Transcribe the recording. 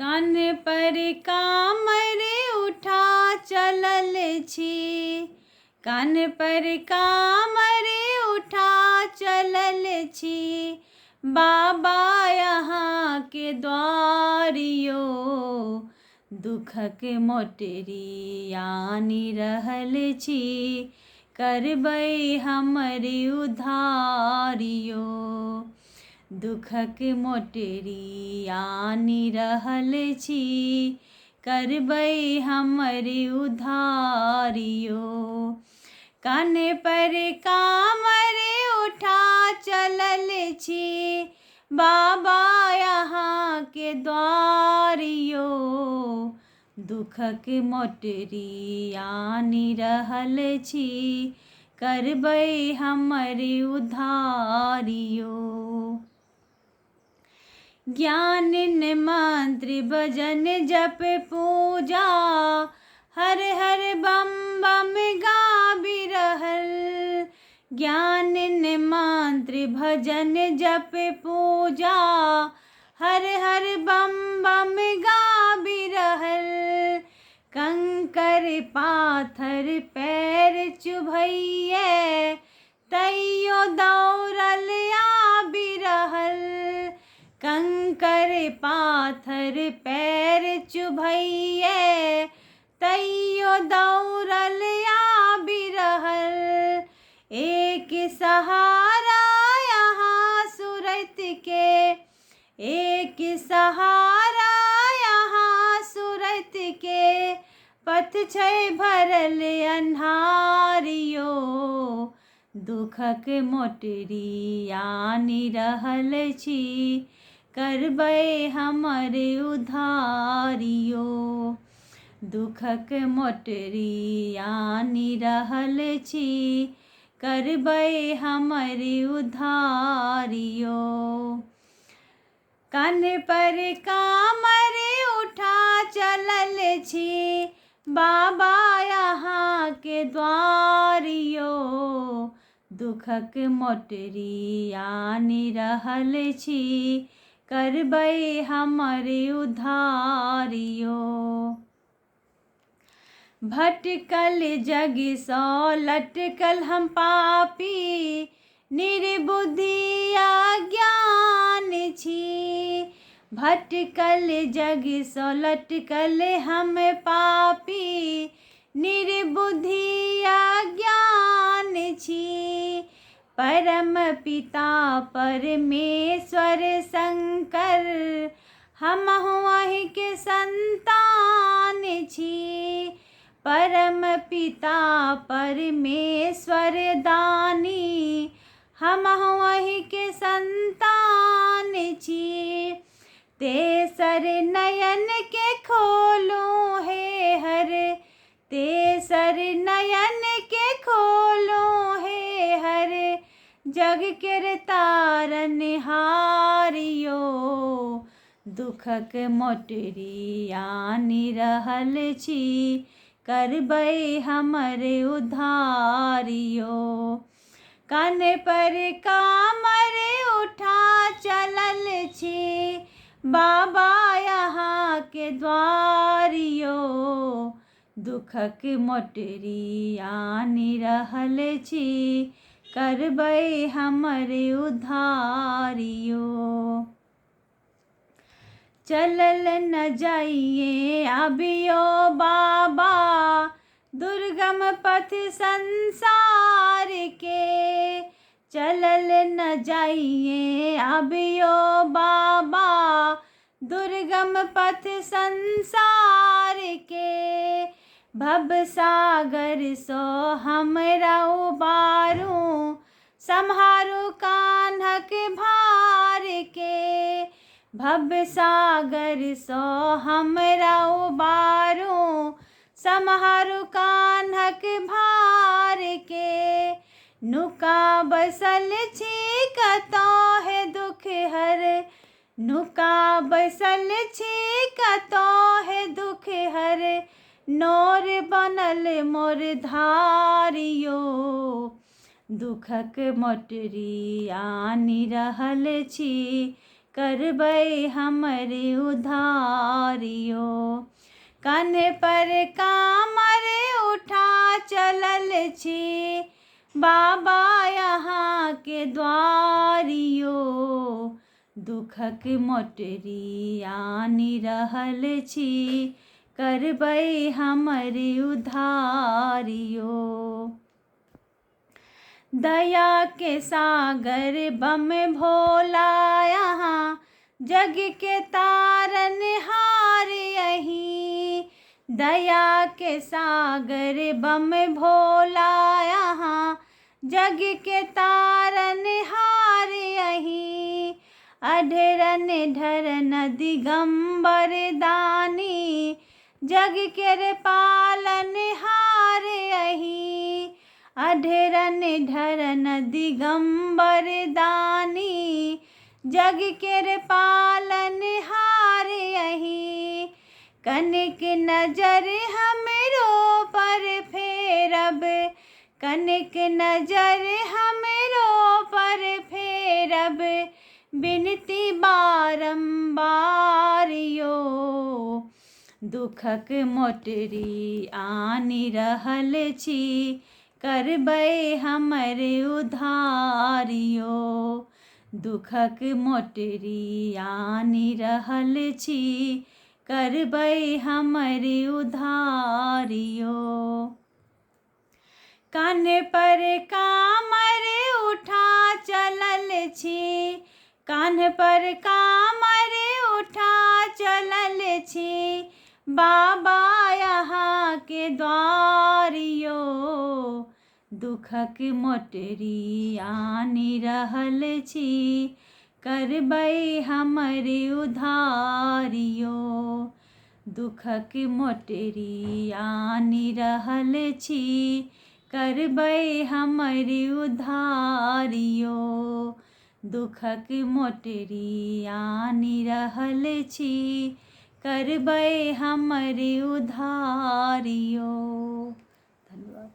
कान पर कामर उठा चलल छी। कान पर कामर उठा चलल छी। बाबा यहाँ के द्वारियो दुखक मोटरी आनि रहल छी। करबै हमर उद्धारियो दुखक मोटरी आनि रहल छी। करबै हमर उद्धारियो। कान पर कामर उठा चलल छी। बाबा यहाँ के द्वारियो दुखक मोटरी आनि रहल छी। करबै हमर उद्धारियो। ज्ञान मंत्र भजन जप पूजा हर हर बम बम गाबि रहल। ज्ञान मंत्र भजन जप पूजा हर हर बम बम गाबि रहल। कंकर पाथर पैर चुभैये तैयो दौड़ल आबि रहल। कंकर पाथर पैर चुभैये तैयो दौड़ल आबि रहल। एक सहारा यहाँ सूरत के एक सहारा यहाँ सूरत के पथ छै भरल अन्हारियो दुखक मोटरी आनि रहल छी। करबै हमर उद्धारियो दुखक मोटरी आनि रहल छी। करबै हमर उद्धारियो। कान पर कामर उठा चलल छी। बाबा यहाँ के द्वारियो दुखक मोटरी आनि रहल छी। करबै हमर उद्धारियो। भटकल जग सौ लटकल हम पापी निर्बुद्धि अज्ञान छी। भटकल जग सौ लटकल हम पापी निर्बुद्धि अज्ञान छी। परम पिता परमेश्वर शंकर हमहु अहि के संतान छी। परम पिता परमेश्वर दानी हमहु अहि के संतान छी। तेसर नयन के खोलू हे हर तेसर नयन के खोलू हे हर जग केर तारन हारियो दुखक मोटरी आनि रहल छी। करबै हमर उद्धारियो। कान पर कामर उठा चलल छी। बाबा यहाँ के द्वारियो दुखक मोटरी आनि रहल छी। करबै हमर उद्धारियो। चलल न जाइए अबियो बाबा दुर्गम पथ संसार के। चलल न जाइए अबियो बाबा दुर्गम पथ संसार के। भव सागर सो हमरा उबारू सम्हारू कान्हक भार के। भव सागर सो हमरा उबारू सम्हारू कान्हक भार के। नुका बसल छी कतौ है दुख हर नुका बसल छी कतौ है दुख हर। नोर बनल मोर धारियो दुखक मोटरी आनि रहल छी। करबै हमरे उधारियो। कान्हे पर कामर उठा चलल छी बाबा यहाँ के द्वारियो। दुखक मोटरी आनि रहल छी करबै हमरे उधारियो। दया के सागर बम भोला यहाँ जग के तारनहार यहीं। दया के सागर बम भोला यहाँ जग के तारनहार यहीं। अढरन ढरन दिगंबर दानी जग के पालनहार यहीं। अढरन ढरन दिगंबर दानी जग के पालनहार यहीं। कनिक नजर हमरो पर फेरब, कनिक नजर हमरो पर फेरब, बिनती बारंबार यो। दुखक मोटरी आनि रहल छी करबै हमरे उधारियो। दुखक मोटरी आनि रहल छी करबै हमरे उधारियो। कान्हे पर कामर उठा चलल छी, कान्हे पर कामर उठा चलल छी बाबा यहाँ के द्वारियो। दुखक मोटरी आनि रहल छी करबै हमरे उधारियो। दुखक मोटरी आनि रहल छी करबै हमरे उधारियो। दुखक मोटरी आनि रहल छी करबै हमरे उधारियो। धन्यवाद।